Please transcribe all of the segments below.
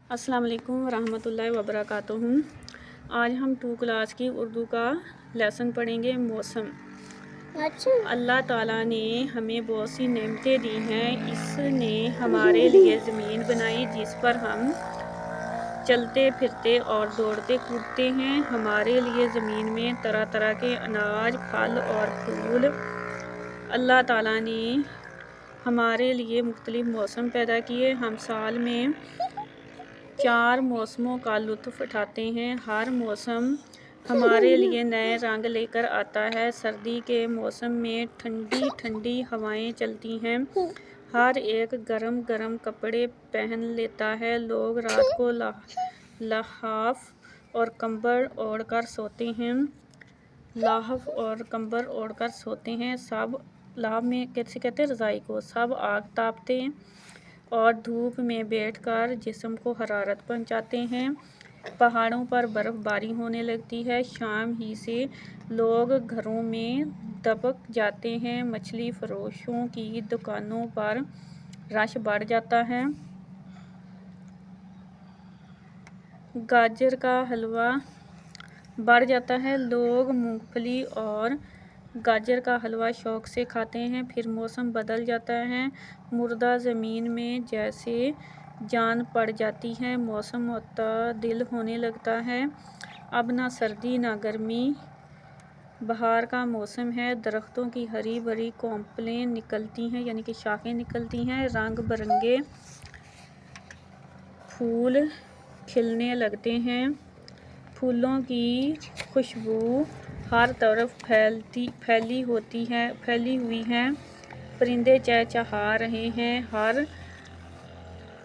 अस्सलाम वालेकुम रहमतुल्लाहि वबरकातुहू। आज हम 2 क्लास की उर्दू का लेसन पढ़ेंगे मौसम। अल्लाह ताला ने हमें बहुत सी नेमतें दी हैं। इसने हमारे लिए ज़मीन बनाई जिस पर हम चलते फिरते और दौड़ते कूदते हैं। हमारे लिए ज़मीन में तरह तरह के अनाज, फल और फूल अल्लाह ताला ने हमारे लिए मुख्तलिफ मौसम पैदा किए। हम साल में 4 मौसमों का लुत्फ़ उठाते हैं। हर मौसम हमारे लिए नए रंग लेकर आता है। सर्दी के मौसम में ठंडी ठंडी हवाएं चलती हैं। हर एक गरम गरम कपड़े पहन लेता है। लोग रात को लहाफ और कंबल ओढ़कर सोते हैं। लहाफ और कंबल ओढ़कर सोते हैं। सब लहाफ में कैसे कहते हैं रज़ाई को। सब आग तापते और धूप में बैठकर जिस्म को हरारत पहुंचाते हैं। पहाड़ों पर बर्फ़बारी होने लगती है। शाम ही से लोग घरों में दबक जाते हैं। मछली फरोशों की दुकानों पर रश बढ़ जाता है। गाजर का हलवा बढ़ जाता है। लोग मूंगफली और गाजर का हलवा शौक से खाते हैं। फिर मौसम बदल जाता है। मुर्दा ज़मीन में जैसे जान पड़ जाती है। मौसम मुतदिल होने लगता है। अब ना सर्दी ना गर्मी, बहार का मौसम है। दरख्तों की हरी भरी कोंपलें निकलती हैं यानी कि शाखें निकलती हैं। रंग बिरंगे फूल खिलने लगते हैं। फूलों की खुशबू हर तरफ फैली हुई है। परिंदे चहचहा रहे हैं। हर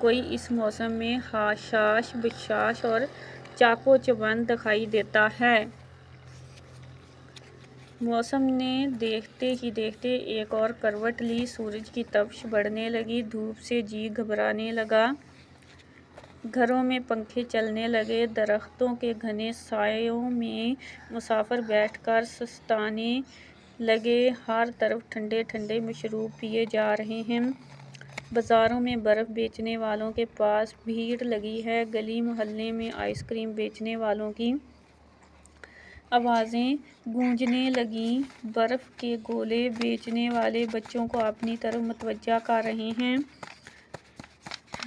कोई इस मौसम में हाशाश बशाश और चाको चबंद दिखाई देता है। मौसम ने देखते ही देखते एक और करवट ली। सूरज की तपिश बढ़ने लगी। धूप से जी घबराने लगा। घरों में पंखे चलने लगे। दरख्तों के घने सायों में मुसाफिर बैठकर सुस्ताने लगे। हर तरफ ठंडे ठंडे मशरूब पिए जा रहे हैं। बाज़ारों में बर्फ़ बेचने वालों के पास भीड़ लगी है। गली मोहल्ले में आइसक्रीम बेचने वालों की आवाज़ें गूंजने लगीं। बर्फ़ के गोले बेचने वाले बच्चों को अपनी तरफ मुतवज्जा कर रहे हैं।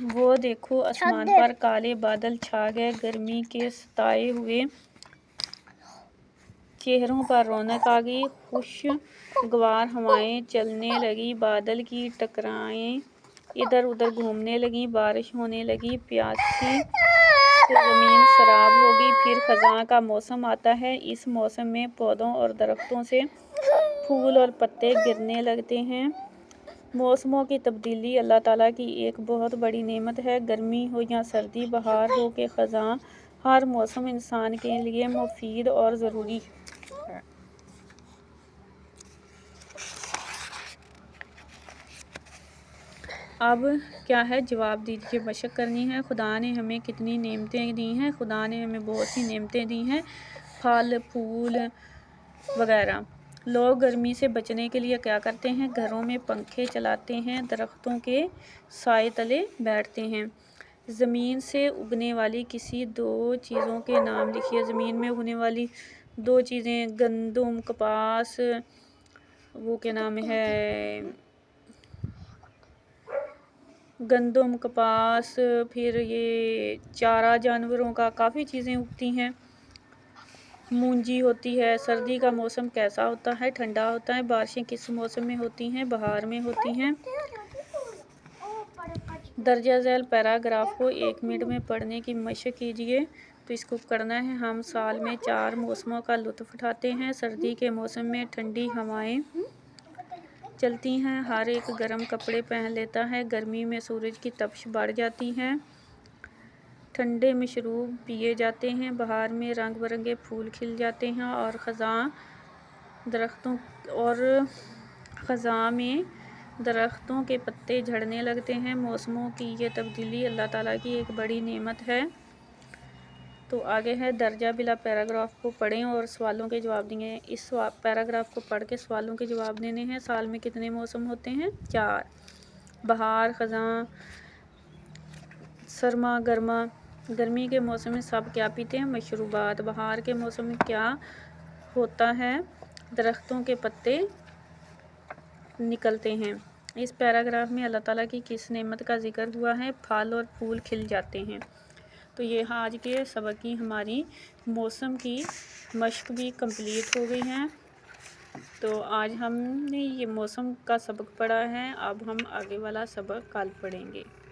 वो देखो आसमान पर काले बादल छा गए। गर्मी के सताए हुए चेहरों पर रौनक आ गई। खुशगवार हवाएं चलने लगी। बादल की टकराएं इधर उधर घूमने लगी। बारिश होने लगी। प्यासी से ज़मीन सराब हो गई। फिर ख़ज़ां का मौसम आता है। इस मौसम में पौधों और दरख्तों से फूल और पत्ते गिरने लगते हैं। मौसमों की तब्दीली अल्लाह ताला की एक बहुत बड़ी नेमत है। गर्मी हो या सर्दी, बहार हो के ख़ज़ां, हर मौसम इंसान के लिए मुफीद और ज़रूरी है। अब क्या है, जवाब दीजिए। मशक करनी है। खुदा ने हमें कितनी नेमतें दी हैं। खुदा ने हमें बहुत सी नेमतें दी हैं, फल फूल वगैरह। लोग गर्मी से बचने के लिए क्या करते हैं? घरों में पंखे चलाते हैं। दरख्तों के साए तले बैठते हैं। ज़मीन से उगने वाली किसी 2 चीज़ों के नाम लिखिए। ज़मीन में उगने वाली 2 चीज़ें, गंदम, कपास, वो क्या नाम है, गंदम, कपास, फिर ये चारा जानवरों का, काफ़ी चीज़ें उगती हैं। मूंजी होती है। सर्दी का मौसम कैसा होता है? ठंडा होता है। बारिशें किस मौसम में होती हैं? बहार में होती हैं। दर्जा झैल पैराग्राफ को 1 मिनट में पढ़ने की मशक कीजिए। तो इसको करना है। हम साल में 4 मौसमों का लुत्फ़ उठाते हैं। सर्दी के मौसम में ठंडी हवाएं चलती हैं। हर एक गर्म कपड़े पहन लेता है। गर्मी में सूरज की तपिश बढ़ जाती है। ठंडे मशरूब पिए जाते हैं। बहार में रंग बिरंगे फूल खिल जाते हैं और ख़ज़ां में दरख्तों के पत्ते झड़ने लगते हैं। मौसमों की ये तब्दीली अल्लाह ताला की एक बड़ी नेमत है। तो आगे है, दर्जा बिला पैराग्राफ को पढ़ें और सवालों के जवाब देंगे। इस पैराग्राफ को पढ़ के सवालों के जवाब देने हैं। साल में कितने मौसम होते हैं? 4। बहार, ख़ज़ां, सरमा, गर्मा। गर्मी के मौसम में सब क्या पीते हैं? मशरूबात। बहार के मौसम में क्या होता है? दरख्तों के पत्ते निकलते हैं। इस पैराग्राफ में अल्लाह ताला की किस नेमत का जिक्र हुआ है? फल और फूल खिल जाते हैं। तो ये आज के सबक की हमारी मौसम की मश्क भी कंप्लीट हो गई हैं। तो आज हमने ये मौसम का सबक पढ़ा है। अब हम आगे वाला सबक कल पढ़ेंगे।